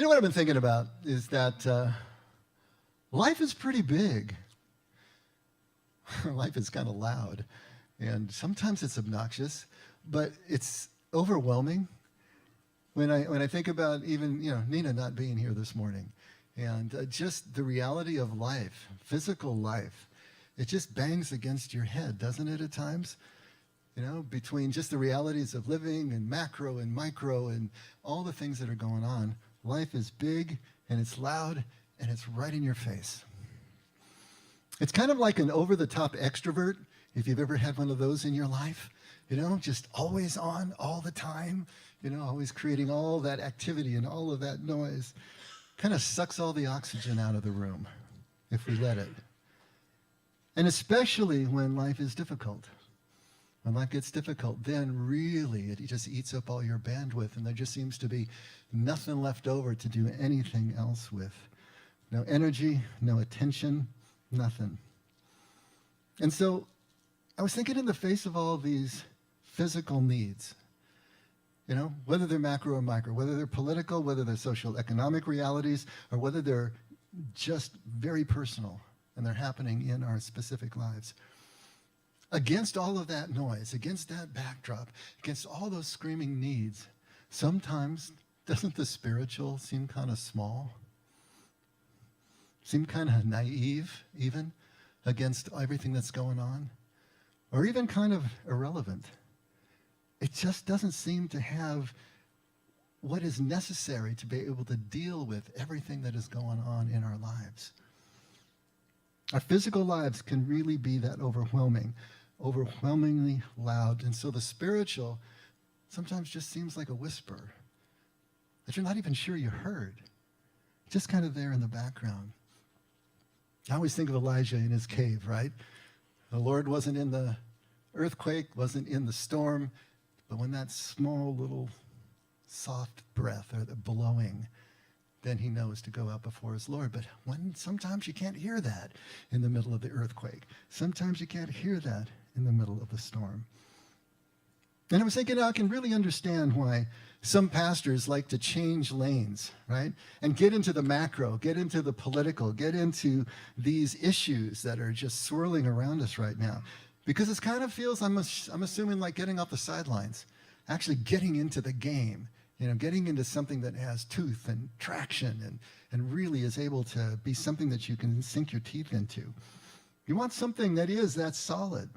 You know what I've been thinking about is that life is pretty big. Life is kind of loud, and sometimes it's obnoxious, but it's overwhelming. When I think about even Nina not being here this morning, and just the reality of life, physical life, it just bangs against your head, doesn't it, at times? Between just the realities of living and macro and micro and all the things that are going on, life is big and it's loud and it's right in your face. It's kind of like an over-the-top extrovert, if you've ever had one of those in your life, just always on all the time, always creating all that activity and all of that noise. Kind of sucks all the oxygen out of the room if we let it. And especially when life is difficult. When life gets difficult, then really it just eats up all your bandwidth, and there just seems to be nothing left over to do anything else with. No energy, no attention, nothing. And so I was thinking, in the face of all these physical needs, whether they're macro or micro, whether they're political, whether they're socio-economic realities, or whether they're just very personal and they're happening in our specific lives. Against all of that noise, against that backdrop, against all those screaming needs, sometimes doesn't the spiritual seem kind of small? Seem kind of naive, even, against everything that's going on? Or even kind of irrelevant? It just doesn't seem to have what is necessary to be able to deal with everything that is going on in our lives. Our physical lives can really be that overwhelmingly loud. And so the spiritual sometimes just seems like a whisper that you're not even sure you heard, just kind of there in the background. I always think of Elijah in his cave, right? The Lord wasn't in the earthquake, wasn't in the storm, but when that small little soft breath or the blowing, then he knows to go out before his Lord. But sometimes you can't hear that in the middle of the earthquake. Sometimes you can't hear that in the middle of the storm. And I was thinking, I can really understand why some pastors like to change lanes, right? And get into the macro, get into the political, get into these issues that are just swirling around us right now. Because it kind of feels, I'm assuming, like getting off the sidelines, actually getting into the game, getting into something that has tooth and traction and really is able to be something that you can sink your teeth into. You want something that is that solid,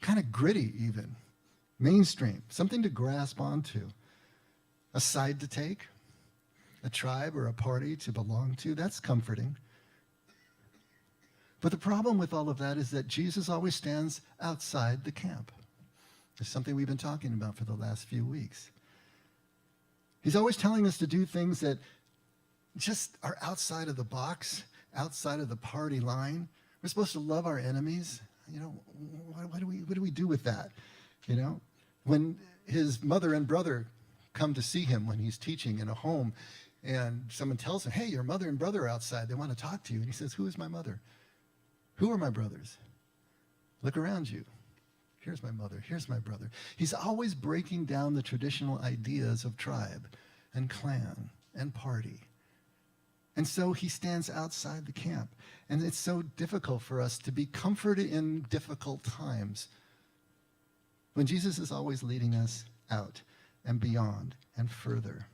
kind of gritty even, mainstream, something to grasp onto, a side to take, a tribe or a party to belong to. That's comforting. But the problem with all of that is that Jesus always stands outside the camp. It's something we've been talking about for the last few weeks. He's always telling us to do things that just are outside of the box, outside of the party line. We're supposed to love our enemies. What do we do with that? When his mother and brother come to see him when he's teaching in a home, and someone tells him, hey, your mother and brother are outside. They want to talk to you. And he says, who is my mother? Who are my brothers? Look around you. Here's my mother. Here's my brother. He's always breaking down the traditional ideas of tribe and clan and party. And so he stands outside the camp. And it's so difficult for us to be comforted in difficult times when Jesus is always leading us out and beyond and further.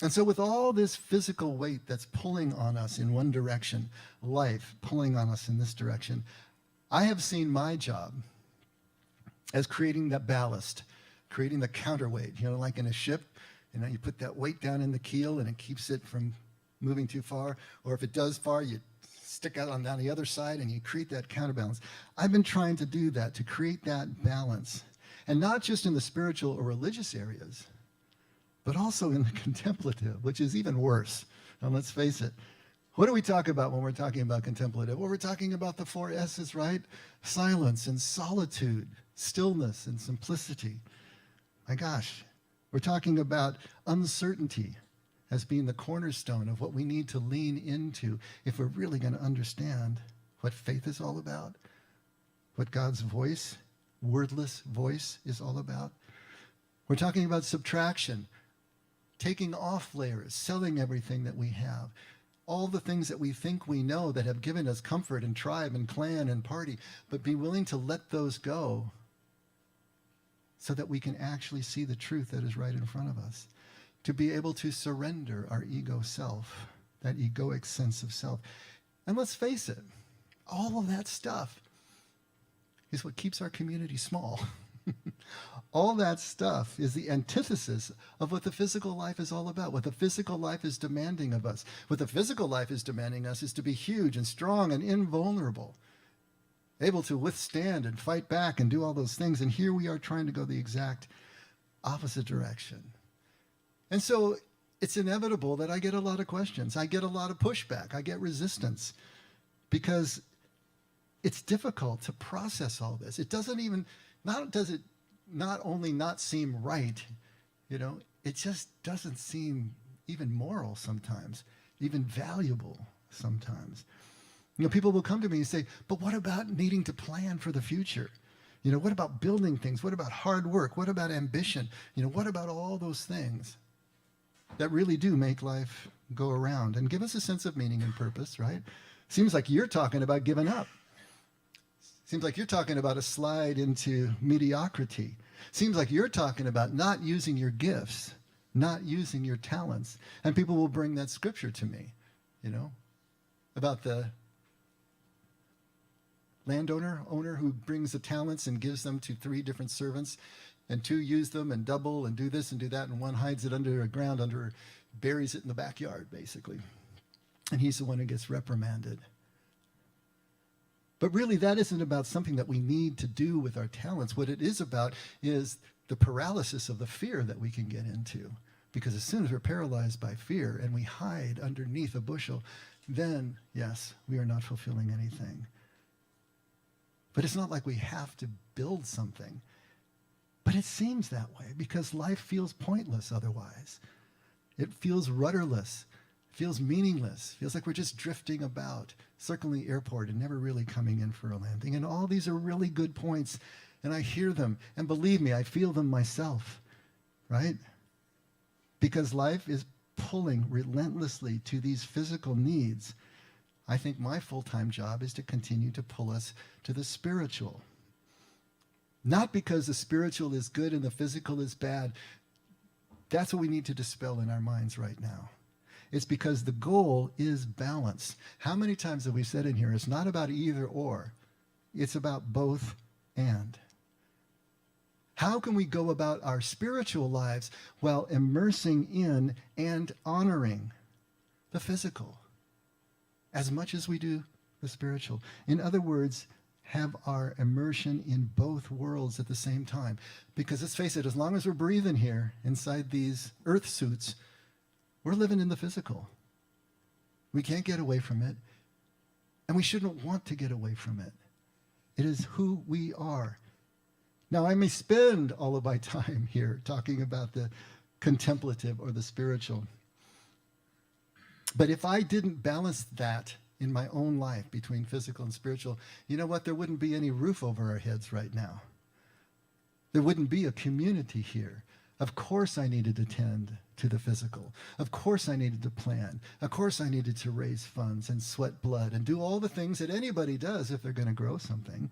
And so with all this physical weight that's pulling on us in one direction, life pulling on us in this direction, I have seen my job as creating that ballast, creating the counterweight, like in a ship, you put that weight down in the keel and it keeps it from moving too far. Or if it does far, you stick out on the other side and you create that counterbalance. I've been trying to do that, to create that balance. And not just in the spiritual or religious areas, but also in the contemplative, which is even worse. Now, let's face it. What do we talk about when we're talking about contemplative? Well, we're talking about the 4 S's, right? Silence and solitude, stillness and simplicity. My gosh, we're talking about uncertainty as being the cornerstone of what we need to lean into if we're really going to understand what faith is all about, what God's voice, wordless voice, is all about. We're talking about subtraction, taking off layers, selling everything that we have, all the things that we think we know that have given us comfort and tribe and clan and party, but be willing to let those go so that we can actually see the truth that is right in front of us. To be able to surrender our ego self, that egoic sense of self. And let's face it, all of that stuff is what keeps our community small. All that stuff is the antithesis of what the physical life is all about, what the physical life is demanding of us. What the physical life is demanding us is to be huge and strong and invulnerable, able to withstand and fight back and do all those things. And here we are trying to go the exact opposite direction. And so it's inevitable that I get a lot of questions. I get a lot of pushback. I get resistance because it's difficult to process all this. It doesn't even, does it not only not seem right, it just doesn't seem even moral sometimes, even valuable sometimes. People will come to me and say, but what about needing to plan for the future? What about building things? What about hard work? What about ambition? What about all those things that really do make life go around and give us a sense of meaning and purpose, right? Seems like you're talking about giving up. Seems like you're talking about a slide into mediocrity. Seems like you're talking about not using your gifts, not using your talents. And people will bring that scripture to me, about the owner who brings the talents and gives them to 3 different servants, and 2 use them and double and do this and do that, and 1 hides it under the ground, buries it in the backyard, basically. And he's the one who gets reprimanded. But really, that isn't about something that we need to do with our talents. What it is about is the paralysis of the fear that we can get into. Because as soon as we're paralyzed by fear and we hide underneath a bushel, then, yes, we are not fulfilling anything. But it's not like we have to build something. But it seems that way because life feels pointless otherwise. It feels rudderless. It feels meaningless. It feels like we're just drifting about, circling the airport and never really coming in for a landing. And all these are really good points, and I hear them. And believe me, I feel them myself, right? Because life is pulling relentlessly to these physical needs. I think my full-time job is to continue to pull us to the spiritual. Not because the spiritual is good and the physical is bad. That's what we need to dispel in our minds right now. It's because the goal is balance. How many times have we said in here, it's not about either or. It's about both and. How can we go about our spiritual lives while immersing in and honoring the physical as much as we do the spiritual? In other words, have our immersion in both worlds at the same time. Because let's face it, as long as we're breathing here inside these earth suits, we're living in the physical. We can't get away from it, and we shouldn't want to get away from it. It is who we are. Now, I may spend all of my time here talking about the contemplative or the spiritual, but if I didn't balance that in my own life between physical and spiritual, you know what? There wouldn't be any roof over our heads right now. There wouldn't be a community here. Of course I needed to tend to the physical. Of course I needed to plan. Of course I needed to raise funds and sweat blood and do all the things that anybody does if they're going to grow something.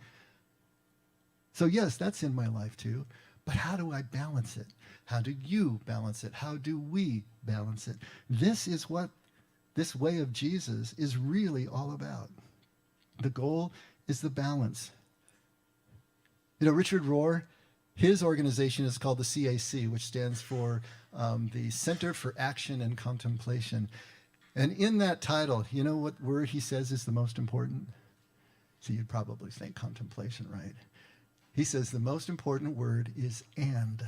So yes, that's in my life too. But how do I balance it? How do you balance it? How do we balance it? This is what this way of Jesus is really all about. The goal is the balance. Richard Rohr, his organization is called the CAC, which stands for the Center for Action and Contemplation. And in that title, you know what word he says is the most important? So you'd probably think contemplation, right? He says the most important word is and.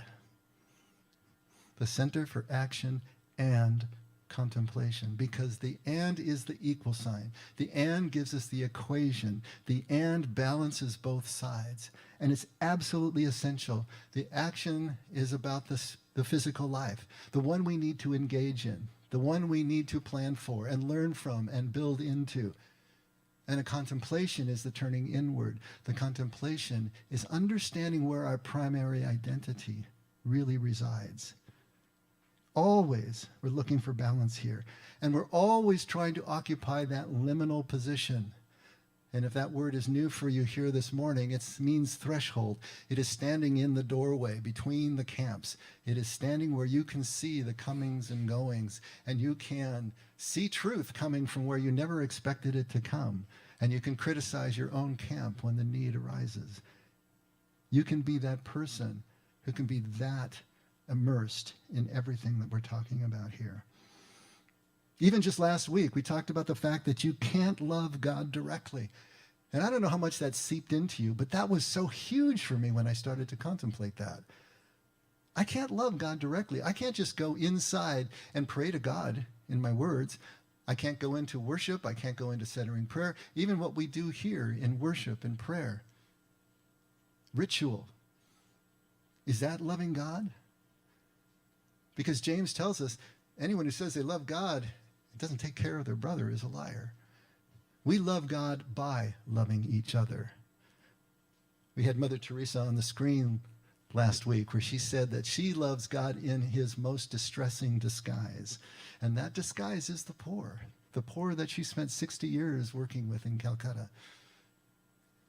The Center for Action and Contemplation, because the and is the equal sign. The and gives us the equation. The and balances both sides, and it's absolutely essential. The action is about the physical life, the one we need to engage in, the one we need to plan for and learn from and build into. And a contemplation is the turning inward. The contemplation is understanding where our primary identity really resides. Always, we're looking for balance here. And we're always trying to occupy that liminal position. And if that word is new for you here this morning, it means threshold. It is standing in the doorway between the camps. It is standing where you can see the comings and goings, and you can see truth coming from where you never expected it to come. And you can criticize your own camp when the need arises. You can be that person who can be that immersed in everything that we're talking about here. Even just last week, we talked about the fact that you can't love God directly. And I don't know how much that seeped into you, but that was so huge for me when I started to contemplate that. I can't love God directly. I can't just go inside and pray to God in my words. I can't go into worship. I can't go into centering prayer. Even what we do here in worship and prayer. Ritual. Is that loving God? Because James tells us, anyone who says they love God and doesn't take care of their brother is a liar. We love God by loving each other. We had Mother Teresa on the screen last week where she said that she loves God in his most distressing disguise. And that disguise is the poor that she spent 60 years working with in Calcutta.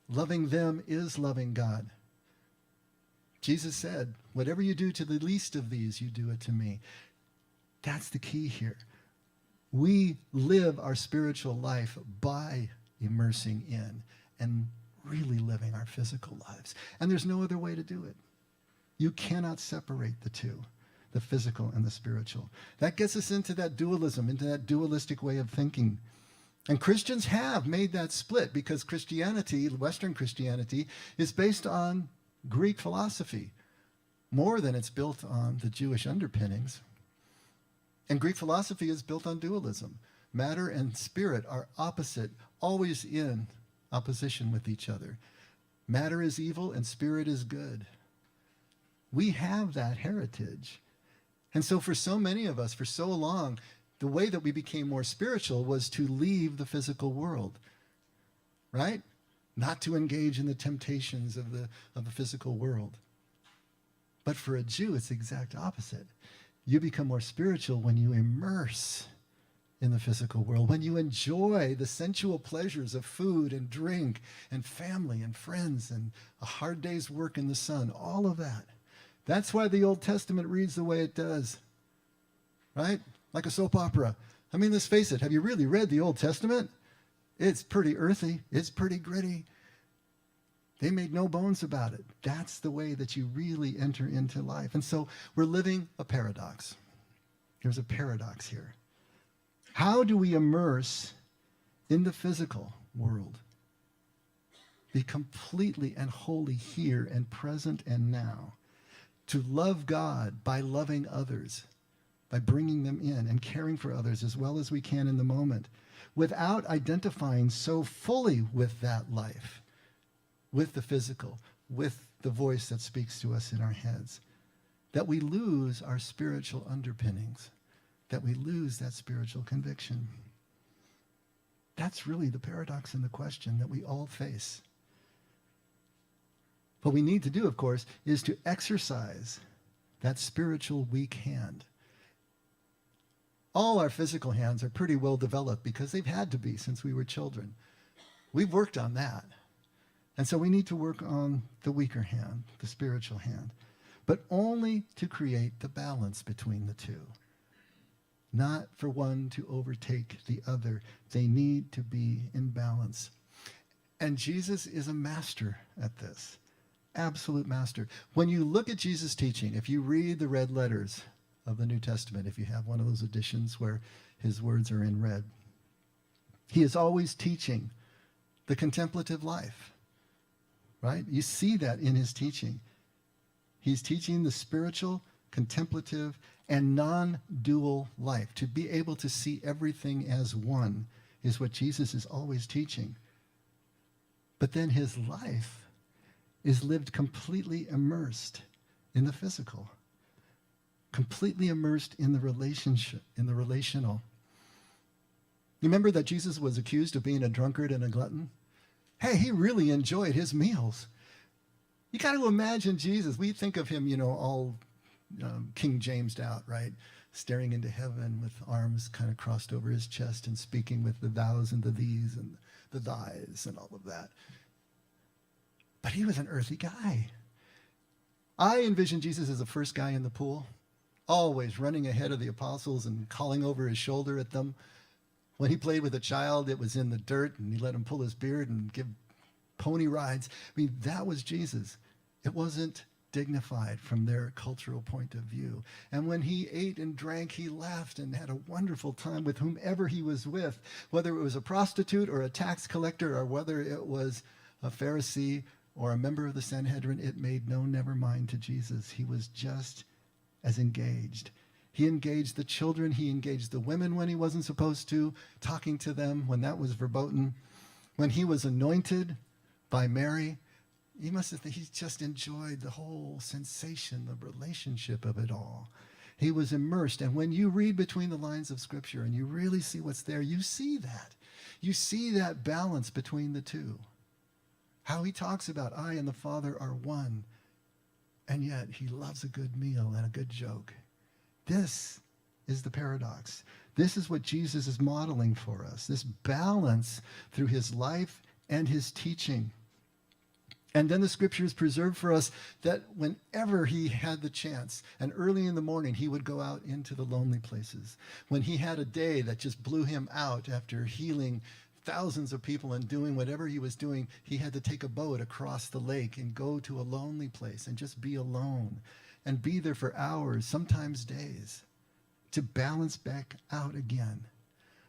Loving them is loving God. Jesus said, whatever you do to the least of these, you do it to me. That's the key here. We live our spiritual life by immersing in and really living our physical lives. And there's no other way to do it. You cannot separate the two, the physical and the spiritual. That gets us into that dualism, into that dualistic way of thinking. And Christians have made that split because Christianity, Western Christianity, is based on Greek philosophy, more than it's built on the Jewish underpinnings. And Greek philosophy is built on dualism. Matter and spirit are opposite, always in opposition with each other. Matter is evil and spirit is good. We have that heritage. And so for so many of us, for so long, the way that we became more spiritual was to leave the physical world, right? Not to engage in the temptations of the physical world. But for a Jew, it's the exact opposite. You become more spiritual when you immerse in the physical world, when you enjoy the sensual pleasures of food and drink and family and friends and a hard day's work in the sun, all of that. That's why the Old Testament reads the way it does, right? Like a soap opera. I mean, let's face it, have you really read the Old Testament? It's pretty earthy. It's pretty gritty. They made no bones about it. That's the way that you really enter into life. And so we're living a paradox. There's a paradox here. How do we immerse in the physical world? Be completely and wholly here and present and now. To love God by loving others, by bringing them in and caring for others as well as we can in the moment, without identifying so fully with that life, with the physical, with the voice that speaks to us in our heads, that we lose our spiritual underpinnings, that we lose that spiritual conviction. That's really the paradox in the question that we all face. What we need to do, of course, is to exercise that spiritual weak hand. All our physical hands are pretty well developed because they've had to be since we were children. We've worked on that. And so we need to work on the weaker hand, the spiritual hand, but only to create the balance between the two. Not for one to overtake the other. They need to be in balance. And Jesus is a master at this. Absolute master. When you look at Jesus' teaching, if you read the red letters of the New Testament, if you have one of those editions where his words are in red, he is always teaching the contemplative life, right? You see that in his teaching. He's teaching the spiritual, contemplative, and non-dual life. To be able to see everything as one is what Jesus is always teaching. But then his life is lived completely immersed in the physical, completely immersed in the relationship, in the relational. You remember that Jesus was accused of being a drunkard and a glutton? Hey, he really enjoyed his meals. You got to imagine Jesus. We think of him, all King James'd out, right? staring into heaven with arms kind of crossed over his chest and speaking with the thous and the these and the thys and all of that. But he was an earthy guy. I envision Jesus as the first guy in the pool, always running ahead of the apostles and calling over his shoulder at them. When he played with a child, it was in the dirt, and he let him pull his beard and give pony rides. I mean, that was Jesus. It wasn't dignified from their cultural point of view. And when he ate and drank, he laughed and had a wonderful time with whomever he was with, whether it was a prostitute or a tax collector or whether it was a Pharisee or a member of the Sanhedrin. It made no never mind to Jesus. He was just as engaged. He engaged the children. He engaged the women when he wasn't supposed to, talking to them when that was verboten. When he was anointed by Mary, he just enjoyed the whole sensation, the relationship of it all. He was immersed. And when you read between the lines of Scripture and you really see what's there, you see that. You see that balance between the two. How he talks about, I and the Father are one, and yet he loves a good meal and a good joke. This is the paradox. This is what Jesus is modeling for us, this balance through his life and his teaching. And then the Scriptures preserve for us that whenever he had the chance, and early in the morning, he would go out into the lonely places. When he had a day that just blew him out after healing thousands of people and doing whatever he was doing, he had to take a boat across the lake and go to a lonely place and just be alone and be there for hours, sometimes days, to balance back out again.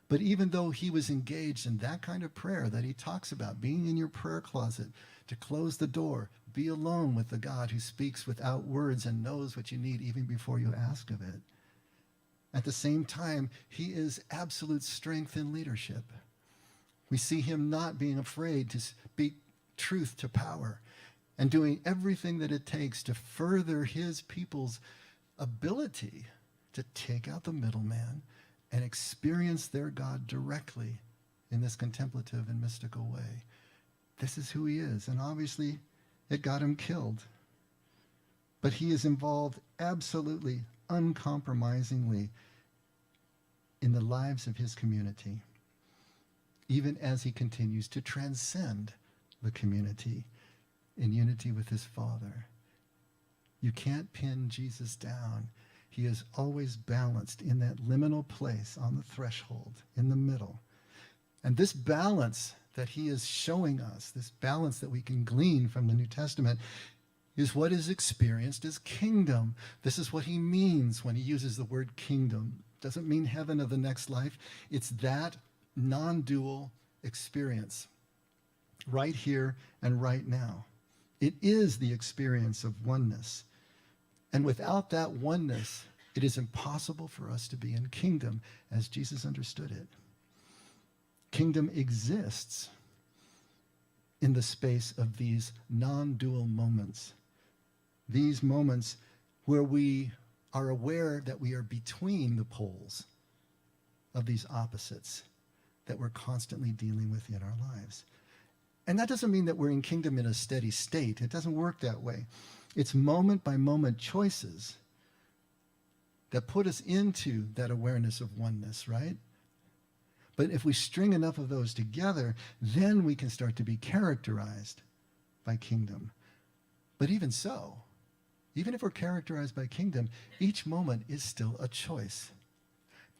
But even though he was engaged in that kind of prayer that he talks about, being in your prayer closet, to close the door, be alone with the God who speaks without words and knows what you need even before you ask of it. At the same time, he is absolute strength in leadership. We see him not being afraid to speak truth to power and doing everything that it takes to further his people's ability to take out the middleman and experience their God directly in this contemplative and mystical way. This is who he is, and obviously it got him killed. But he is involved absolutely, uncompromisingly in the lives of his community, even as he continues to transcend the community in unity with his Father. You can't pin Jesus down. He is always balanced in that liminal place on the threshold, in the middle. And this balance that he is showing us, this balance that we can glean from the New Testament, is what is experienced as kingdom. This is what he means when he uses the word kingdom. Doesn't mean heaven of the next life. It's that non-dual experience right here and right now. It is the experience of oneness. And without that oneness, it is impossible for us to be in kingdom as Jesus understood it. Kingdom exists in the space of these non-dual moments. These moments where we are aware that we are between the poles of these opposites that we're constantly dealing with in our lives. And that doesn't mean that we're in kingdom in a steady state. It doesn't work that way. It's moment by moment choices that put us into that awareness of oneness, right? But if we string enough of those together, then we can start to be characterized by kingdom. But even so, even if we're characterized by kingdom, each moment is still a choice.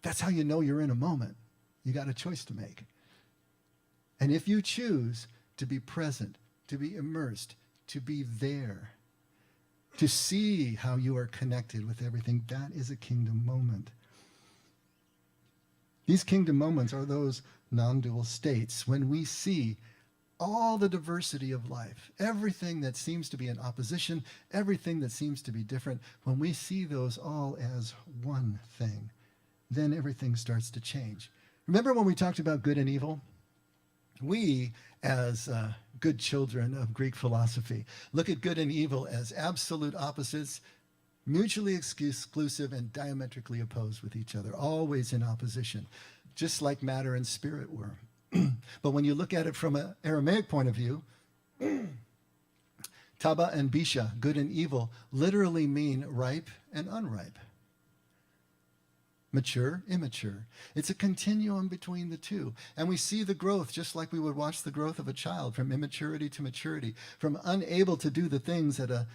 That's how you know you're in a moment. You got a choice to make. And if you choose to be present, to be immersed, to be there, to see how you are connected with everything, that is a kingdom moment. These kingdom moments are those non-dual states when we see all the diversity of life, everything that seems to be in opposition, everything that seems to be different. When we see those all as one thing, then everything starts to change. Remember when we talked about good and evil? We, as good children of Greek philosophy, look at good and evil as absolute opposites, mutually exclusive and diametrically opposed with each other, always in opposition, just like matter and spirit were. But when you look at it from an Aramaic point of view, Taba and Bisha, good and evil, literally mean ripe and unripe. mature, immature. It's a continuum between the two. And we see the growth just like we would watch the growth of a child, from immaturity to maturity, from unable to do the things that a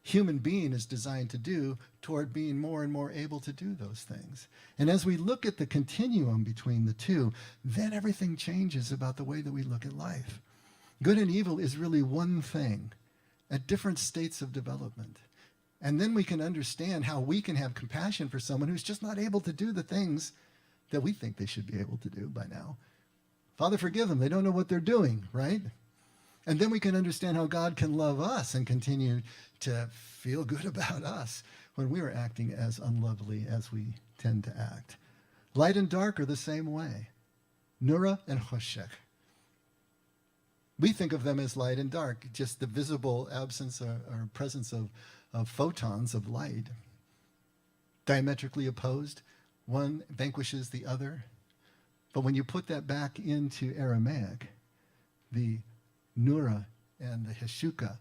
human being is designed to do toward being more and more able to do those things. And as we look at the continuum between the two, then everything changes about the way that we look at life. Good and evil is really one thing at different states of development. And then we can understand how we can have compassion for someone who's just not able to do the things that we think they should be able to do by now. Father, forgive them. They don't know what they're doing, right? And then we can understand how God can love us and continue to feel good about us when we are acting as unlovely as we tend to act. Light and dark are the same way. Nura and Choshech. We think of them as light and dark, just the visible absence or presence of photons of light. Diametrically opposed, one vanquishes the other. But when you put that back into Aramaic, the Nura and the Heshuka,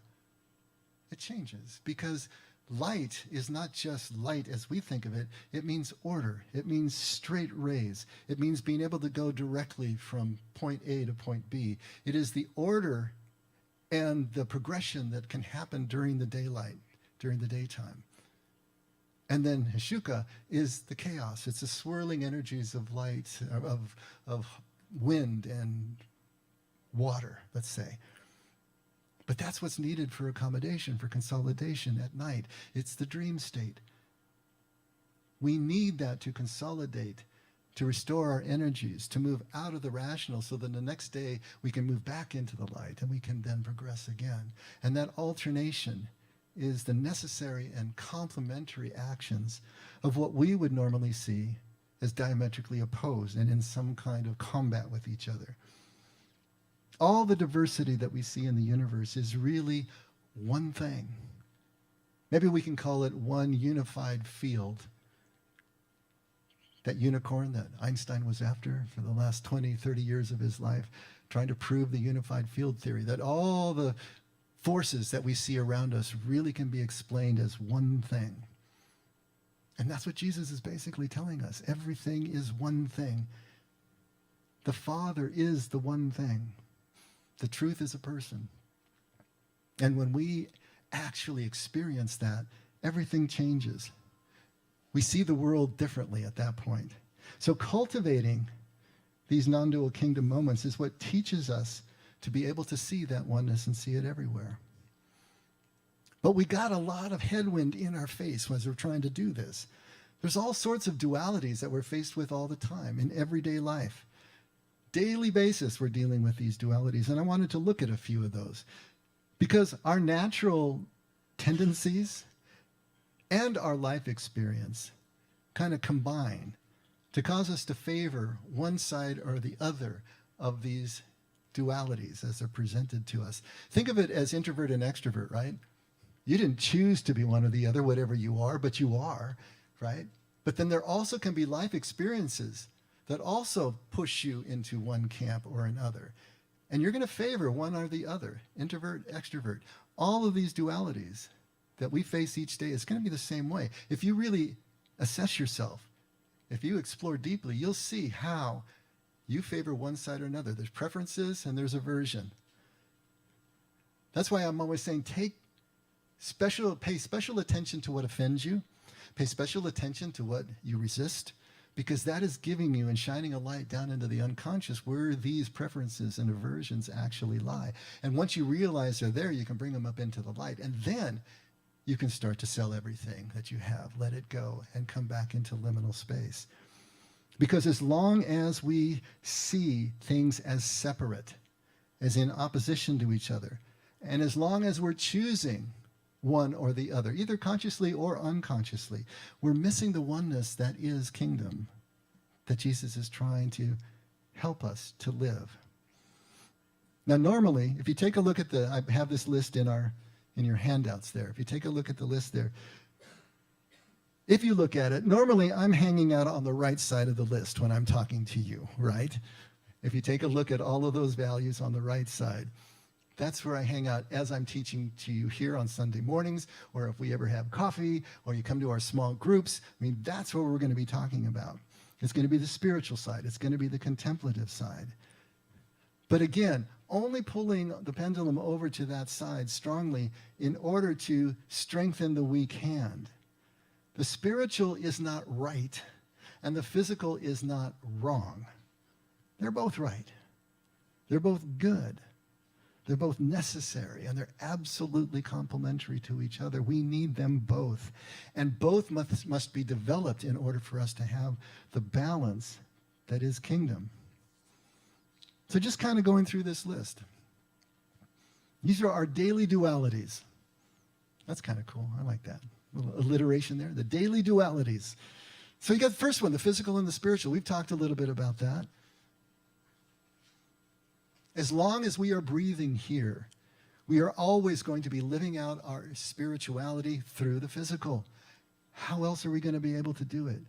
it changes, because light is not just light as we think of it. It means order. It means straight rays. It means being able to go directly from point A to point B. It is the order and the progression that can happen during the daylight, during the daytime. And then Heshuka is the chaos. It's the swirling energies of light, of wind and water, let's say. But that's what's needed for accommodation, for consolidation at night. It's the dream state. We need that to consolidate, to restore our energies, to move out of the rational so that the next day we can move back into the light and we can then progress again. And that alternation is the necessary and complementary actions of what we would normally see as diametrically opposed and in some kind of combat with each other. All the diversity that we see in the universe is really one thing. Maybe we can call it one unified field. That unicorn that Einstein was after for the last 20, 30 years of his life, trying to prove the unified field theory, that all the forces that we see around us really can be explained as one thing. And that's what Jesus is basically telling us. Everything is one thing. The Father is the one thing. The truth is a person. And when we actually experience that, everything changes. We see the world differently at that point. So cultivating these non-dual kingdom moments is what teaches us to be able to see that oneness and see it everywhere. But we got a lot of headwind in our face as we're trying to do this. There's all sorts of dualities that we're faced with all the time in everyday life. Daily basis, we're dealing with these dualities, and I wanted to look at a few of those because our natural tendencies and our life experience kind of combine to cause us to favor one side or the other of these dualities as they're presented to us. Think of it as introvert and extrovert, right? You didn't choose to be one or the other, whatever you are, but you are, right? But then there also can be life experiences that also push you into one camp or another. And you're going to favor one or the other, introvert, extrovert. All of these dualities that we face each day is going to be the same way. If you really assess yourself, if you explore deeply, you'll see how you favor one side or another. There's preferences and there's aversion. That's why I'm always saying pay special attention to what offends you. Pay special attention to what you resist, because that is giving you and shining a light down into the unconscious where these preferences and aversions actually lie. And once you realize they're there, you can bring them up into the light. And then you can start to sell everything that you have, let it go, and come back into liminal space. Because as long as we see things as separate, as in opposition to each other, and as long as we're choosing one or the other, either consciously or unconsciously, we're missing the oneness that is kingdom, that Jesus is trying to help us to live. Now, normally, if you take a look at I have this list in your handouts there. If you take a look at the list there, if you look at it, normally I'm hanging out on the right side of the list when I'm talking to you, right? If you take a look at all of those values on the right side. That's where I hang out as I'm teaching to you here on Sunday mornings, or if we ever have coffee, or you come to our small groups. I mean, that's what we're going to be talking about. It's going to be the spiritual side. It's going to be the contemplative side. But again, only pulling the pendulum over to that side strongly in order to strengthen the weak hand. The spiritual is not right, and the physical is not wrong. They're both right. They're both good. They're both necessary, and they're absolutely complementary to each other. We need them both. And both must be developed in order for us to have the balance that is kingdom. So just kind of going through this list. These are our daily dualities. That's kind of cool. I like that. A little alliteration there. The daily dualities. So you got the first one, the physical and the spiritual. We've talked a little bit about that. As long as we are breathing here, we are always going to be living out our spirituality through the physical. How else are we going to be able to do it?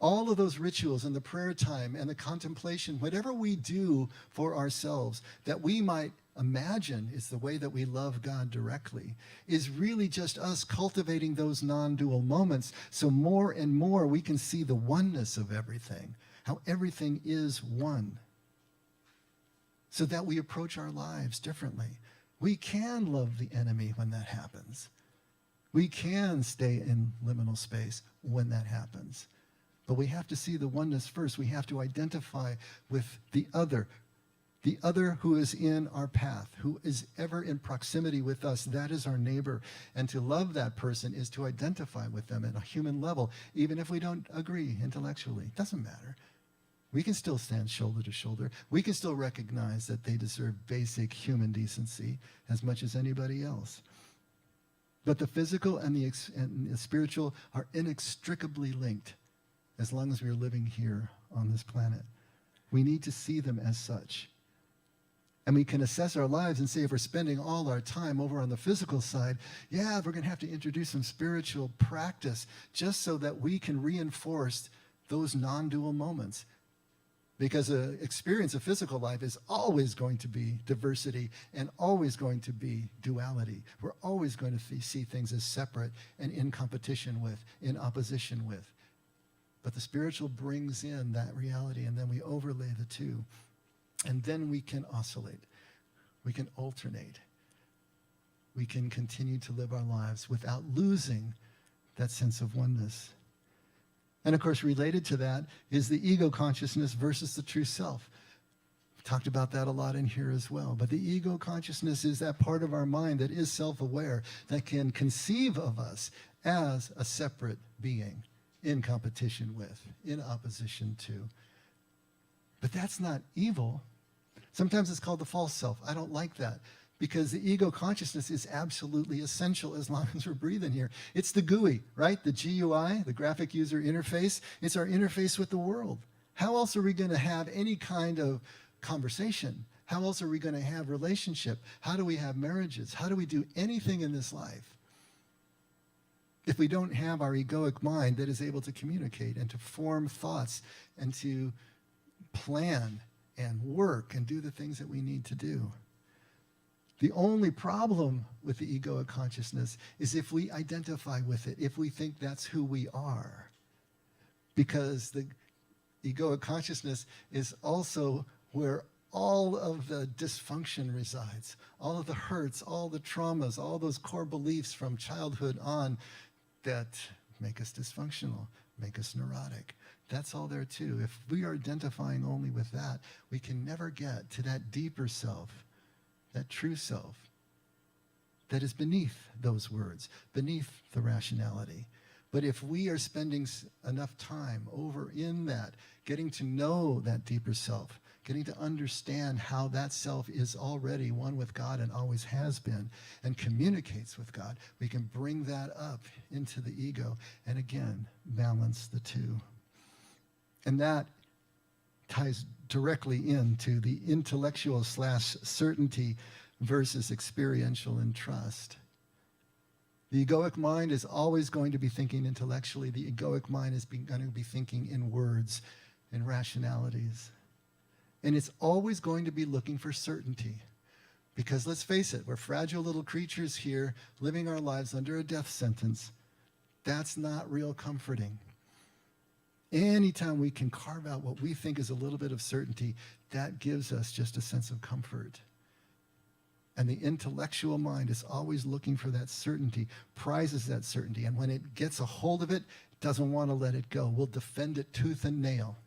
All of those rituals and the prayer time and the contemplation, whatever we do for ourselves that we might imagine is the way that we love God directly, is really just us cultivating those non-dual moments, so more and more we can see the oneness of everything, how everything is one, so that we approach our lives differently. We can love the enemy when that happens. We can stay in liminal space when that happens. But we have to see the oneness first. We have to identify with the other who is in our path, who is ever in proximity with us. That is our neighbor. And to love that person is to identify with them at a human level, even if we don't agree intellectually. It doesn't matter. We can still stand shoulder to shoulder. We can still recognize that they deserve basic human decency as much as anybody else. But the physical and the spiritual are inextricably linked as long as we are living here on this planet. We need to see them as such. And we can assess our lives and say, if we're spending all our time over on the physical side, yeah, we're going to have to introduce some spiritual practice just so that we can reinforce those non-dual moments. Because an experience of physical life is always going to be diversity and always going to be duality. We're always going to see things as separate and in competition with, in opposition with. But the spiritual brings in that reality, and then we overlay the two. And then we can oscillate. We can alternate. We can continue to live our lives without losing that sense of oneness. And of course, related to that is the ego consciousness versus the true self. We've talked about that a lot in here as well. But the ego consciousness is that part of our mind that is self-aware, that can conceive of us as a separate being in competition with, in opposition to. But that's not evil. Sometimes it's called the false self. I don't like that, because the ego consciousness is absolutely essential as long as we're breathing here. It's the GUI, right? The GUI, the graphic user interface. It's our interface with the world. How else are we going to have any kind of conversation? How else are we going to have relationship? How do we have marriages? How do we do anything in this life if we don't have our egoic mind that is able to communicate and to form thoughts and to plan and work and do the things that we need to do? The only problem with the egoic consciousness is if we identify with it, if we think that's who we are. Because the egoic consciousness is also where all of the dysfunction resides, all of the hurts, all the traumas, all those core beliefs from childhood on that make us dysfunctional, make us neurotic. That's all there too. If we are identifying only with that, we can never get to that deeper self, that true self that is beneath those words, beneath the rationality. But if we are spending enough time over in that, getting to know that deeper self, getting to understand how that self is already one with God and always has been and communicates with God, we can bring that up into the ego and again, balance the two. And that ties directly into the intellectual / certainty versus experiential and trust. The egoic mind is always going to be thinking intellectually. The egoic mind is going to be thinking in words and rationalities. And it's always going to be looking for certainty, Because let's face it, we're fragile little creatures here living our lives under a death sentence. That's not real comforting. Anytime we can carve out what we think is a little bit of certainty, that gives us just a sense of comfort. And the intellectual mind is always looking for that certainty, prizes that certainty. And when it gets a hold of it, doesn't want to let it go. We'll defend it tooth and nail.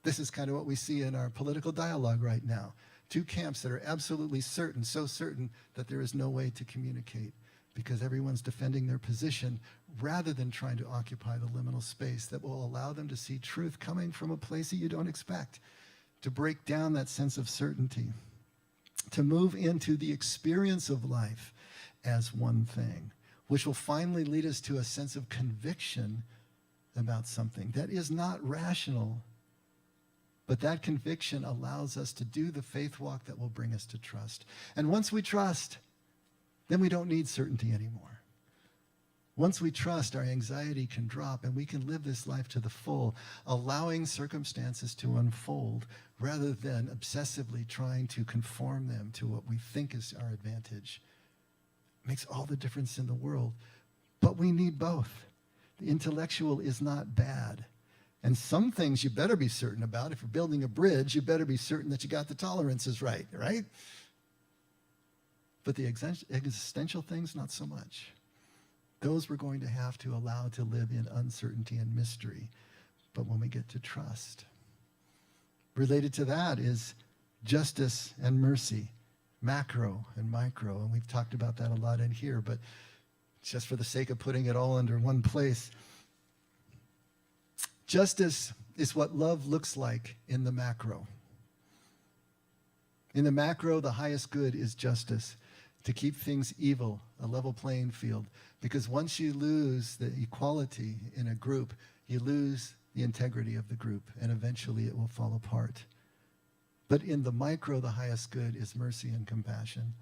This is kind of what we see in our political dialogue right now. Two camps that are absolutely certain, so certain that there is no way to communicate because everyone's defending their position rather than trying to occupy the liminal space that will allow them to see truth coming from a place that you don't expect, to break down that sense of certainty, to move into the experience of life as one thing, which will finally lead us to a sense of conviction about something that is not rational, but that conviction allows us to do the faith walk that will bring us to trust. And once we trust, then we don't need certainty anymore. Once we trust, our anxiety can drop and we can live this life to the full, allowing circumstances to unfold rather than obsessively trying to conform them to what we think is our advantage. It makes all the difference in the world. But we need both. The intellectual is not bad. And some things you better be certain about. If you're building a bridge, you better be certain that you got the tolerances right? But the existential things, not so much. Those we're going to have to allow to live in uncertainty and mystery. But when we get to trust, related to that is justice and mercy, macro and micro. And we've talked about that a lot in here, but just for the sake of putting it all under one place, justice is what love looks like in the macro. In the macro, the highest good is justice, to keep things evil, a level playing field. Because once you lose the equality in a group, you lose the integrity of the group, and eventually it will fall apart. But in the micro, the highest good is mercy and compassion.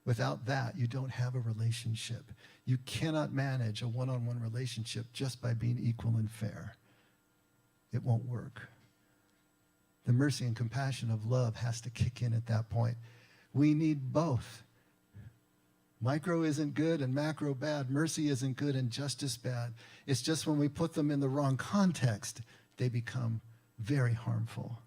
Without that, you don't have a relationship. You cannot manage a one-on-one relationship just by being equal and fair. It won't work. The mercy and compassion of love has to kick in at that point. We need both. Micro isn't good and macro bad. Mercy isn't good and justice bad. It's just when we put them in the wrong context, they become very harmful.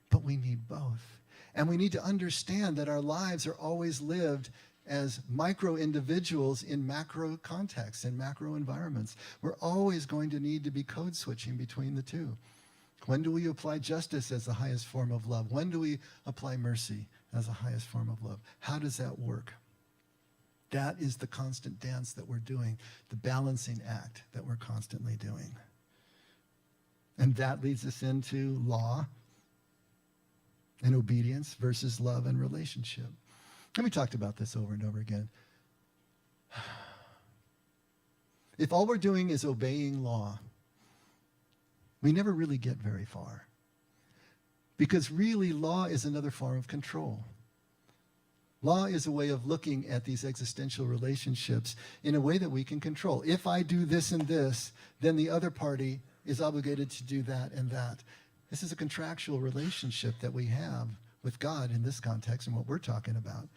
But we need both. And we need to understand that our lives are always lived as micro individuals in macro contexts, in macro environments. We're always going to need to be code switching between the two. When do we apply justice as the highest form of love? When do we apply mercy as the highest form of love? How does that work? That is the constant dance that we're doing, the balancing act that we're constantly doing. And that leads us into law and obedience versus love and relationship. And we talked about this over and over again. If all we're doing is obeying law, we never really get very far. Because really, law is another form of control. Law is a way of looking at these existential relationships in a way that we can control. If I do this and this, then the other party is obligated to do that and that. This is a contractual relationship that we have with God in this context and what we're talking about.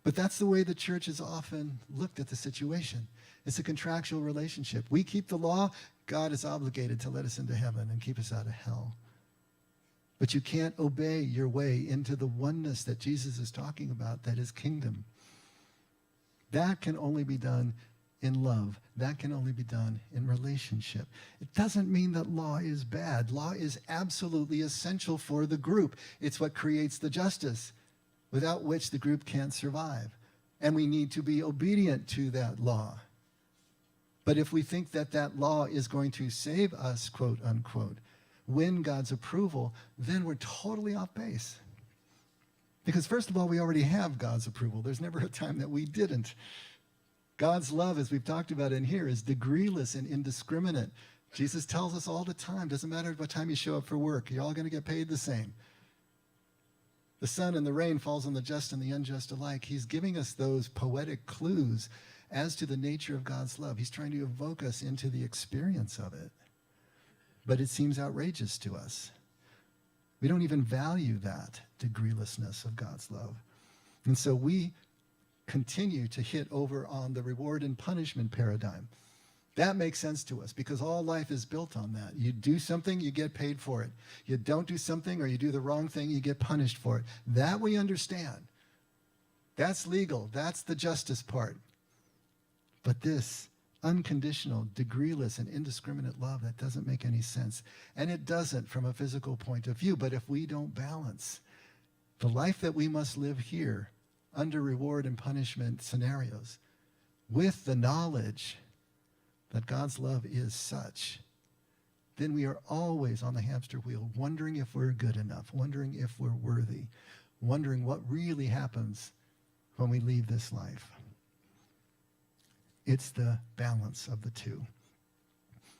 But that's the way the church has often looked at the situation. It's a contractual relationship. We keep the law, God is obligated to let us into heaven and keep us out of hell. But you can't obey your way into the oneness that Jesus is talking about, that is kingdom. That can only be done in love. That can only be done in relationship. It doesn't mean that law is bad. Law is absolutely essential for the group. It's what creates the justice, without which the group can't survive. And we need to be obedient to that law. But if we think that that law is going to save us, quote unquote, win God's approval, then we're totally off base. Because first of all, we already have God's approval. There's never a time that we didn't. God's love, as we've talked about in here, is degreeless and indiscriminate. Jesus tells us all the time, doesn't matter what time you show up for work, you're all going to get paid the same. The sun and the rain falls on the just and the unjust alike. He's giving us those poetic clues as to the nature of God's love. He's trying to evoke us into the experience of it. But it seems outrageous to us. We don't even value that degreelessness of God's love. And so we continue to hit over on the reward and punishment paradigm. That makes sense to us because all life is built on that. You do something, you get paid for it. You don't do something or you do the wrong thing, you get punished for it. That we understand. That's legal. That's the justice part. But this unconditional, degreeless, and indiscriminate love, that doesn't make any sense. And it doesn't from a physical point of view. But if we don't balance the life that we must live here under reward and punishment scenarios with the knowledge that God's love is such, then we are always on the hamster wheel, wondering if we're good enough, wondering if we're worthy, wondering what really happens when we leave this life. It's the balance of the two.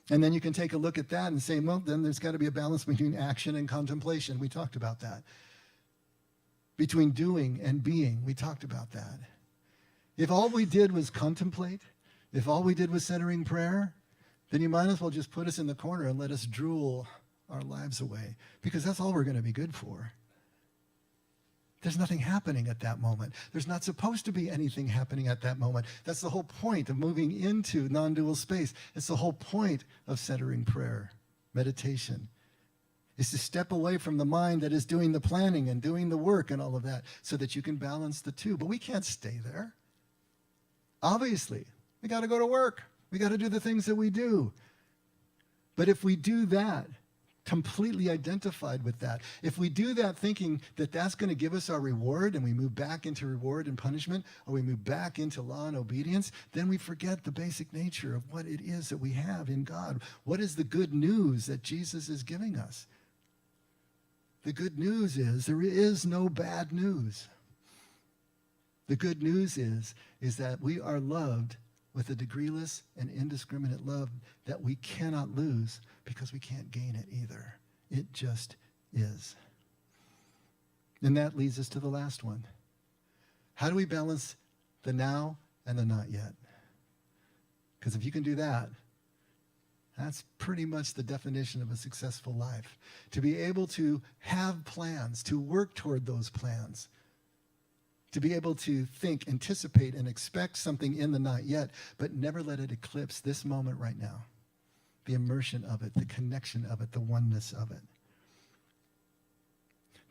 And then you can take a look at that and say, well, then there's got to be a balance between action and contemplation. We talked about that. Between doing and being, we talked about that. If all we did was contemplate, if all we did was centering prayer, then you might as well just put us in the corner and let us drool our lives away, because that's all we're going to be good for. There's nothing happening at that moment. There's not supposed to be anything happening at that moment. That's the whole point of moving into non-dual space. It's the whole point of centering prayer, meditation, is to step away from the mind that is doing the planning and doing the work and all of that so that you can balance the two. But we can't stay there. Obviously, we got to go to work. We got to do the things that we do. But if we do that, completely identified with that, if we do that thinking that that's going to give us our reward and we move back into reward and punishment, or we move back into law and obedience, then we forget the basic nature of what it is that we have in God. What is the good news that Jesus is giving us? The good news is there is no bad news. The good news is that we are loved with a degreeless and indiscriminate love that we cannot lose because we can't gain it either. It just is. And that leads us to the last one. How do we balance the now and the not yet? Because if you can do that, that's pretty much the definition of a successful life. To be able to have plans, to work toward those plans, to be able to think, anticipate, and expect something in the not yet, but never let it eclipse this moment right now. The immersion of it, the connection of it, the oneness of it.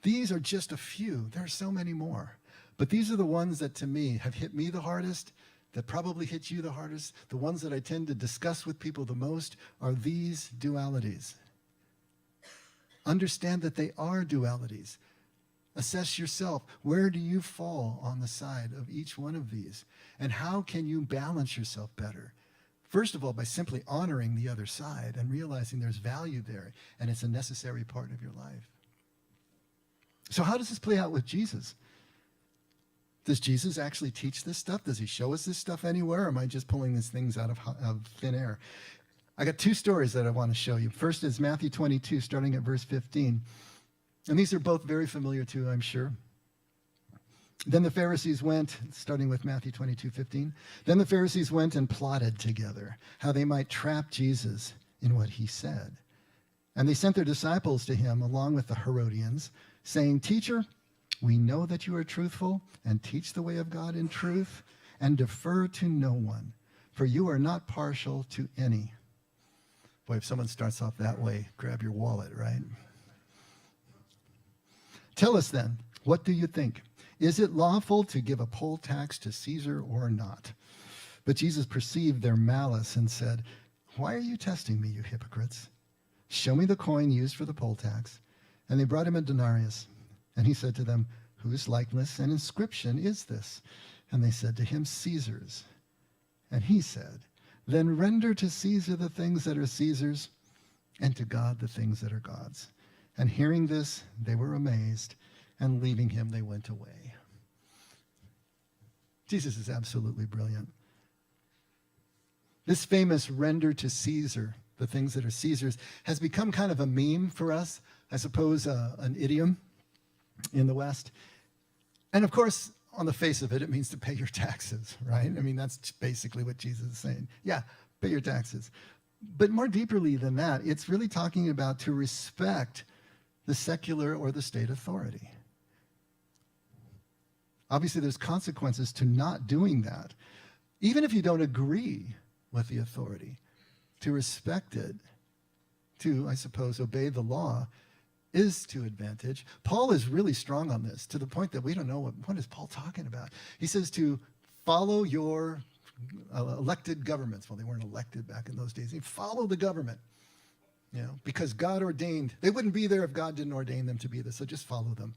These are just a few. There are so many more. But these are the ones that, to me, have hit me the hardest, that probably hit you the hardest. The ones that I tend to discuss with people the most are these dualities. Understand that they are dualities. Assess yourself. Where do you fall on the side of each one of these? And how can you balance yourself better? First of all, by simply honoring the other side and realizing there's value there and it's a necessary part of your life. So how does this play out with Jesus? Does Jesus actually teach this stuff? Does he show us this stuff anywhere? Or am I just pulling these things out of thin air? I got two stories that I want to show you. First is Matthew 22, starting at verse 15. And these are both very familiar to you, I'm sure. Then the Pharisees went, starting with Matthew 22:15. Then the Pharisees went and plotted together how they might trap Jesus in what he said. And they sent their disciples to him along with the Herodians, saying, "Teacher, we know that you are truthful and teach the way of God in truth and defer to no one, for you are not partial to any." Boy, if someone starts off that way, grab your wallet, right? "Tell us then, what do you think? Is it lawful to give a poll tax to Caesar or not?" But Jesus perceived their malice and said, "Why are you testing me, you hypocrites? Show me the coin used for the poll tax." And they brought him a denarius. And he said to them, "Whose likeness and inscription is this?" And they said to him, "Caesar's." And he said, "Then render to Caesar the things that are Caesar's, and to God the things that are God's." And hearing this, they were amazed, and leaving him, they went away. Jesus is absolutely brilliant. This famous "render to Caesar the things that are Caesar's" has become kind of a meme for us, I suppose, an idiom in the West. And of course, on the face of it, it means to pay your taxes, right? I mean, that's basically what Jesus is saying. Yeah, pay your taxes. But more deeply than that, it's really talking about to respect the secular or the state authority. Obviously, there's consequences to not doing that. Even if you don't agree with the authority, to respect it, to, I suppose, obey the law is to advantage. Paul is really strong on this, to the point that we don't know what is Paul talking about. He says to follow your elected governments. Well, they weren't elected back in those days. Follow the government, because God ordained. They wouldn't be there if God didn't ordain them to be there, so just follow them.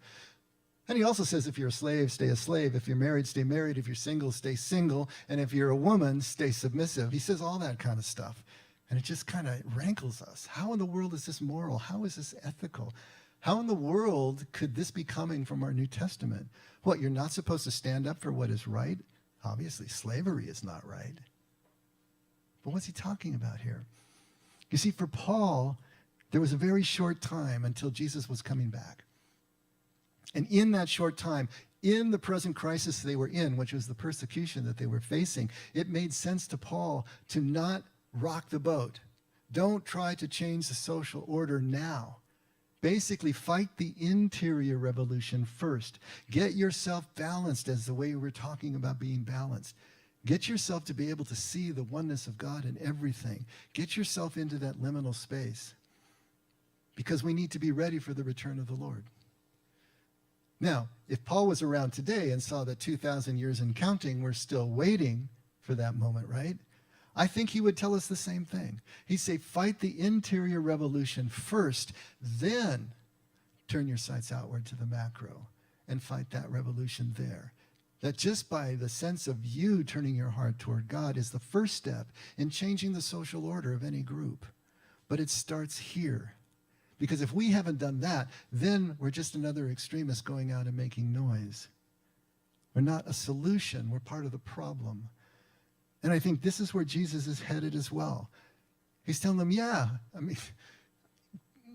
And he also says if you're a slave, stay a slave. If you're married, stay married. If you're single, stay single. And if you're a woman, stay submissive. He says all that kind of stuff. And it just kind of rankles us. How in the world is this moral? How is this ethical? How in the world could this be coming from our New Testament? What, you're not supposed to stand up for what is right? Obviously, slavery is not right. But what's he talking about here? You see, for Paul, there was a very short time until Jesus was coming back. And in that short time, in the present crisis they were in, which was the persecution that they were facing, it made sense to Paul to not rock the boat. Don't try to change the social order now. Basically, fight the interior revolution first. Get yourself balanced, as the way we were talking about being balanced. Get yourself to be able to see the oneness of God in everything. Get yourself into that liminal space, because we need to be ready for the return of the Lord. Now, if Paul was around today and saw that 2,000 years and counting, we're still waiting for that moment, right? I think he would tell us the same thing. He'd say, fight the interior revolution first, then turn your sights outward to the macro and fight that revolution there. That just by the sense of you turning your heart toward God is the first step in changing the social order of any group. But it starts here. Because if we haven't done that, then we're just another extremist going out and making noise. We're not a solution. We're part of the problem. And I think this is where Jesus is headed as well. He's telling them,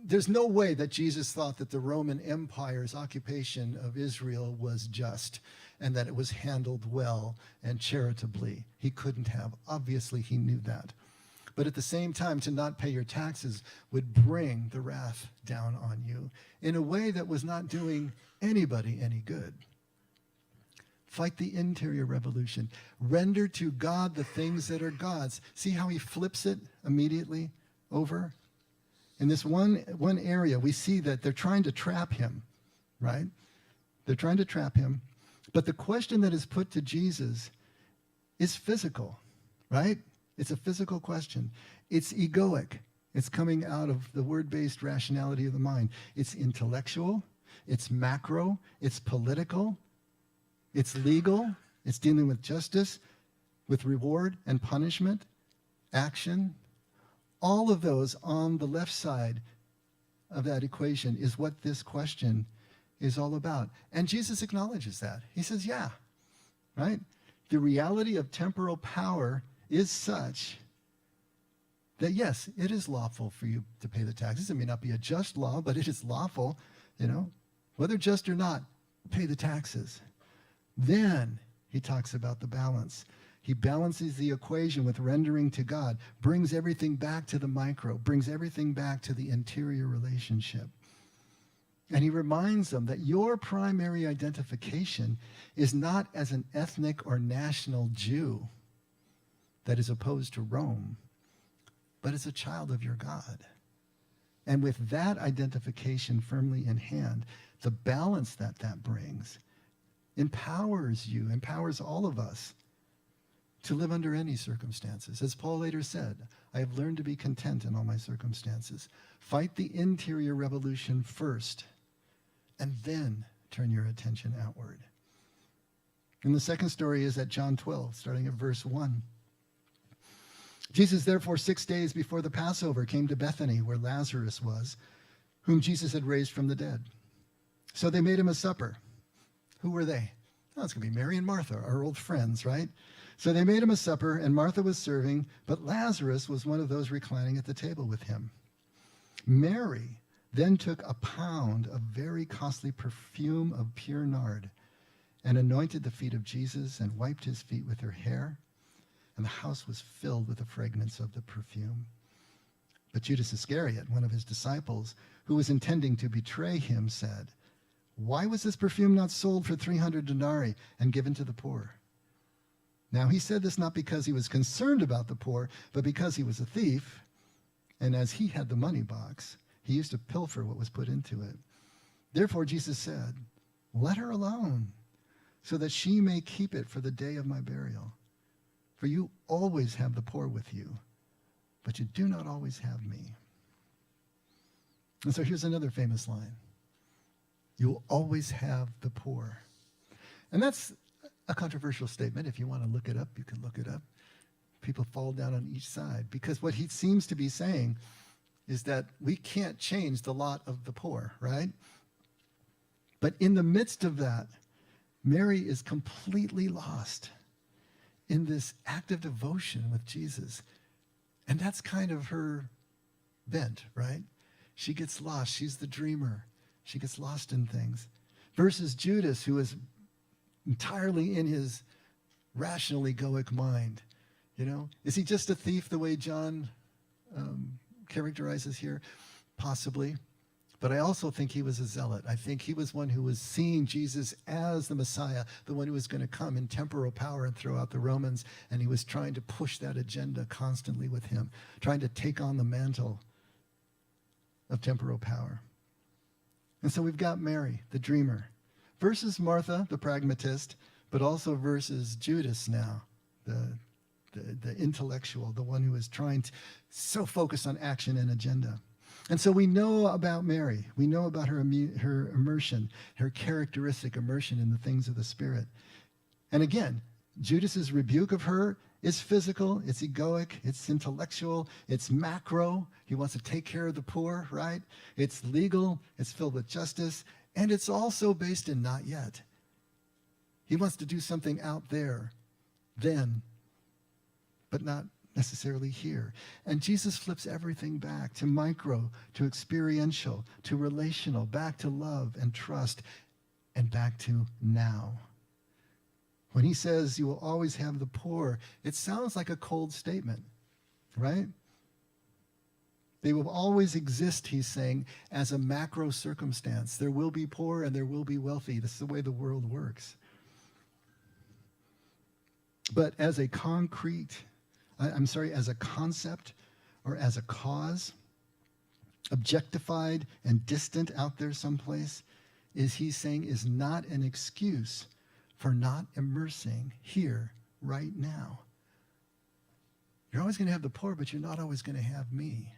there's no way that Jesus thought that the Roman Empire's occupation of Israel was just and that it was handled well and charitably. He couldn't have. Obviously, he knew that. But at the same time, to not pay your taxes would bring the wrath down on you in a way that was not doing anybody any good. Fight the interior revolution. Render to God the things that are God's. See how he flips it immediately over? In this one area, we see that they're trying to trap him, right? They're trying to trap him. But the question that is put to Jesus is physical, right? It's a physical question. It's egoic. It's coming out of the word-based rationality of the mind. It's intellectual. It's macro. It's political. It's legal. It's dealing with justice, with reward and punishment, action. All of those on the left side of that equation is what this question is all about. And Jesus acknowledges that. He says, yeah, right? The reality of temporal power is such that, yes, it is lawful for you to pay the taxes. It may not be a just law, but it is lawful, whether just or not, pay the taxes. Then he talks about the balance. He balances the equation with rendering to God, brings everything back to the micro, brings everything back to the interior relationship. And he reminds them that your primary identification is not as an ethnic or national Jew that is opposed to Rome, but as a child of your God. And with that identification firmly in hand, the balance that brings empowers you, empowers all of us to live under any circumstances. As Paul later said, I have learned to be content in all my circumstances. Fight the interior revolution first, and then turn your attention outward. And the second story is at John 12, starting at verse 1. Jesus, therefore, 6 days before the Passover, came to Bethany, where Lazarus was, whom Jesus had raised from the dead. So they made him a supper. Who were they? Oh, it's going to be Mary and Martha, our old friends, right? So they made him a supper, and Martha was serving, but Lazarus was one of those reclining at the table with him. Mary then took a pound of very costly perfume of pure nard and anointed the feet of Jesus and wiped his feet with her hair, and the house was filled with the fragrance of the perfume. But Judas Iscariot, one of his disciples, who was intending to betray him, said, Why was this perfume not sold for 300 denarii and given to the poor? Now he said this not because he was concerned about the poor, but because he was a thief, and as he had the money box, he used to pilfer what was put into it. Therefore Jesus said, let her alone, so that she may keep it for the day of my burial. For you always have the poor with you, but you do not always have me. And so here's another famous line. You will always have the poor. And that's a controversial statement. If you want to look it up, you can look it up. People fall down on each side, because what he seems to be saying is that we can't change the lot of the poor, right? But in the midst of that, Mary is completely lost in this act of devotion with Jesus. And that's kind of her bent, right? She gets lost. She's the dreamer. She gets lost in things. Versus Judas, who is entirely in his rational egoic mind. You know, is he just a thief the way John characterizes here? Possibly. But I also think he was a zealot. I think he was one who was seeing Jesus as the Messiah, the one who was going to come in temporal power and throw out the Romans. And he was trying to push that agenda constantly with him, trying to take on the mantle of temporal power. And so we've got Mary, the dreamer, versus Martha, the pragmatist, but also versus Judas now, the intellectual, the one who is trying to so focus on action and agenda. And so we know about Mary. We know about her immersion, her characteristic immersion in the things of the Spirit. And again, Judas's rebuke of her is physical, it's egoic, it's intellectual, it's macro. He wants to take care of the poor, right? It's legal, it's filled with justice, and it's also based in not yet. He wants to do something out there, then, but not necessarily here. And Jesus flips everything back to micro, to experiential, to relational, back to love and trust, and back to now. When he says you will always have the poor, it sounds like a cold statement, right? They will always exist, he's saying, as a macro circumstance. There will be poor and there will be wealthy. This is the way the world works. But as a as a concept or as a cause, objectified and distant out there someplace, he's saying is not an excuse for not immersing here, right now. You're always going to have the poor, but you're not always going to have me.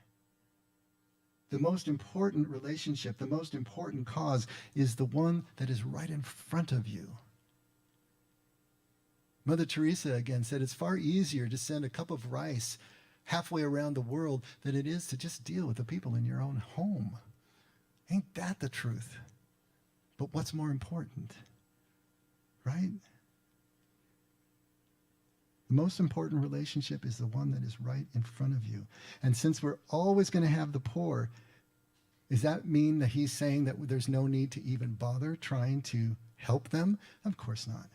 The most important relationship, the most important cause is the one that is right in front of you. Mother Teresa, again, said it's far easier to send a cup of rice halfway around the world than it is to just deal with the people in your own home. Ain't that the truth? But what's more important? Right? The most important relationship is the one that is right in front of you. And since we're always going to have the poor, does that mean that he's saying that there's no need to even bother trying to help them? Of course not.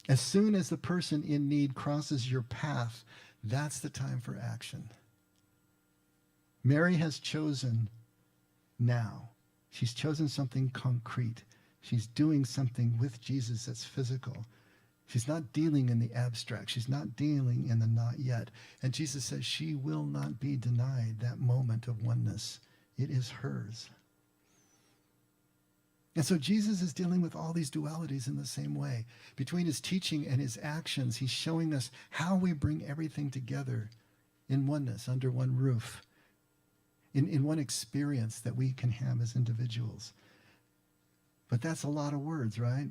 As soon as the person in need crosses your path, that's the time for action. Mary has chosen now. She's chosen something concrete. She's doing something with Jesus that's physical. She's not dealing in the abstract. She's not dealing in the not yet. And Jesus says she will not be denied that moment of oneness. It is hers. And so Jesus is dealing with all these dualities in the same way. Between his teaching and his actions, he's showing us how we bring everything together in oneness, under one roof, in one experience that we can have as individuals. But that's a lot of words, right?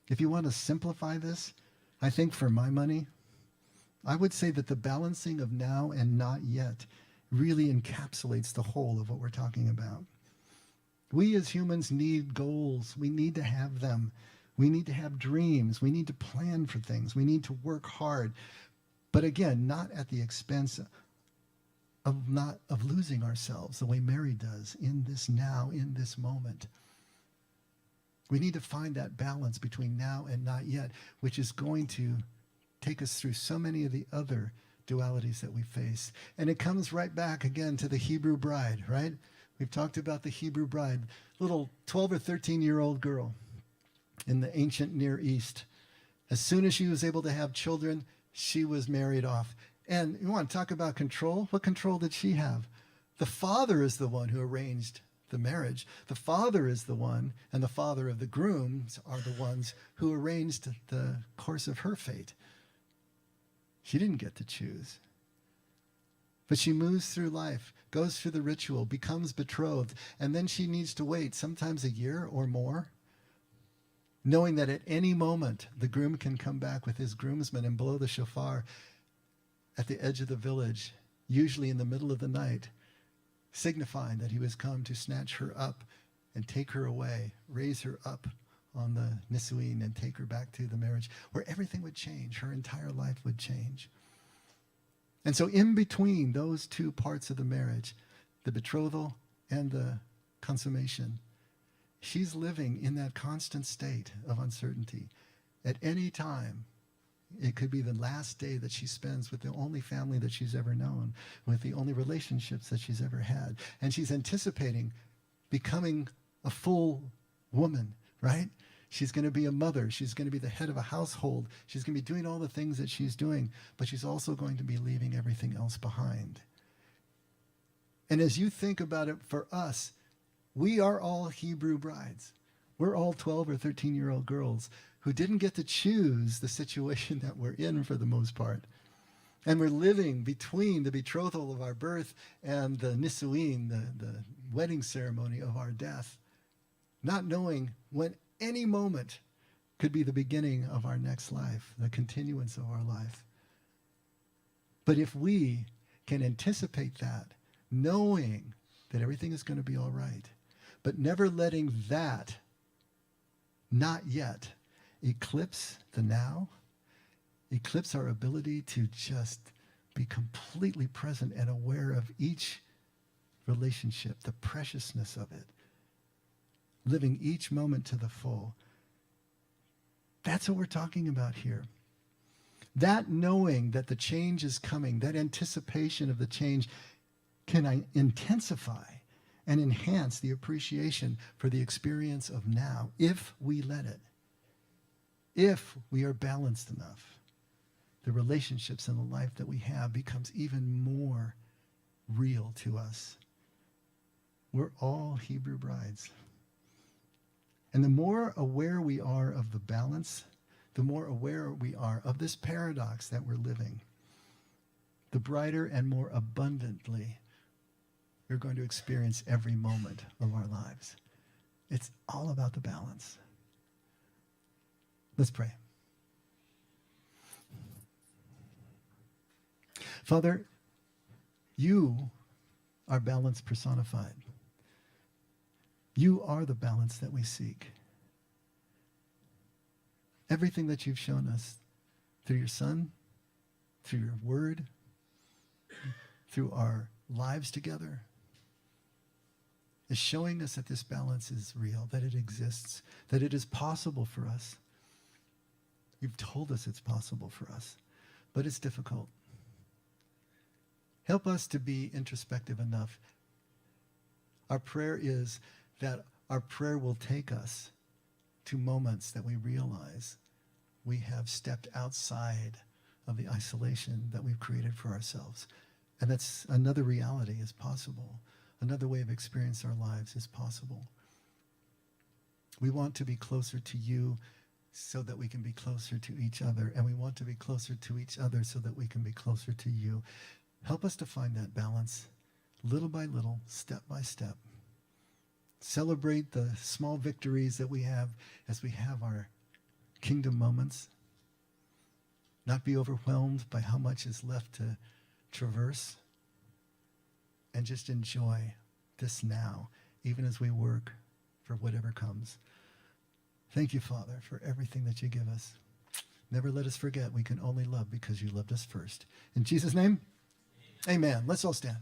If you want to simplify this, I think for my money, I would say that the balancing of now and not yet really encapsulates the whole of what we're talking about. We as humans need goals. We need to have them. We need to have dreams. We need to plan for things. We need to work hard. But again, not at the expense of losing ourselves the way Mary does in this now, in this moment. We need to find that balance between now and not yet, which is going to take us through so many of the other dualities that we face. And it comes right back again to the Hebrew bride, right? We've talked about the Hebrew bride, little 12 or 13-year-old girl in the ancient Near East. As soon as she was able to have children, she was married off. And you want to talk about control? What control did she have? The father is the one who arranged the marriage. The father is the one, and the father of the grooms are the ones who arranged the course of her fate. She didn't get to choose. But she moves through life, goes through the ritual, becomes betrothed, and then she needs to wait, sometimes a year or more, knowing that at any moment the groom can come back with his groomsmen and blow the shofar at the edge of the village, usually in the middle of the night, signifying that he was come to snatch her up and take her away, raise her up on the nisuin and take her back to the marriage, where everything would change, her entire life would change. And so in between those two parts of the marriage, the betrothal and the consummation, she's living in that constant state of uncertainty. At any time, it could be the last day that she spends with the only family that she's ever known, with the only relationships that she's ever had. And she's anticipating becoming a full woman, right? She's going to be a mother. She's going to be the head of a household. She's going to be doing all the things that she's doing, but she's also going to be leaving everything else behind. And as you think about it, for us, we are all Hebrew brides. We're all 12 or 13-year-old girls who didn't get to choose the situation that we're in for the most part. And we're living between the betrothal of our birth and the nisuin, the wedding ceremony of our death, not knowing when any moment could be the beginning of our next life, the continuance of our life. But if we can anticipate that, knowing that everything is going to be all right, but never letting that not yet eclipse the now, eclipse our ability to just be completely present and aware of each relationship, the preciousness of it, living each moment to the full. That's what we're talking about here. That knowing that the change is coming, that anticipation of the change can intensify and enhance the appreciation for the experience of now, if we let it. If we are balanced enough, the relationships and the life that we have becomes even more real to us. We're all Hebrew brides. And the more aware we are of the balance, the more aware we are of this paradox that we're living, the brighter and more abundantly we're going to experience every moment of our lives. It's all about the balance. Let's pray. Father, you are balance personified. You are the balance that we seek. Everything that you've shown us through your Son, through your word, through our lives together, is showing us that this balance is real, that it exists, that it is possible for us. You've told us it's possible for us, but it's difficult. Help us to be introspective enough. Our prayer is that our prayer will take us to moments that we realize we have stepped outside of the isolation that we've created for ourselves. And that's another reality is possible. Another way of experiencing our lives is possible. We want to be closer to you so that we can be closer to each other. And we want to be closer to each other so that we can be closer to you. Help us to find that balance little by little, step by step. Celebrate the small victories that we have as we have our kingdom moments. Not be overwhelmed by how much is left to traverse. And just enjoy this now, even as we work for whatever comes. Thank you, Father, for everything that you give us. Never let us forget we can only love because you loved us first. In Jesus' name, amen. Let's all stand.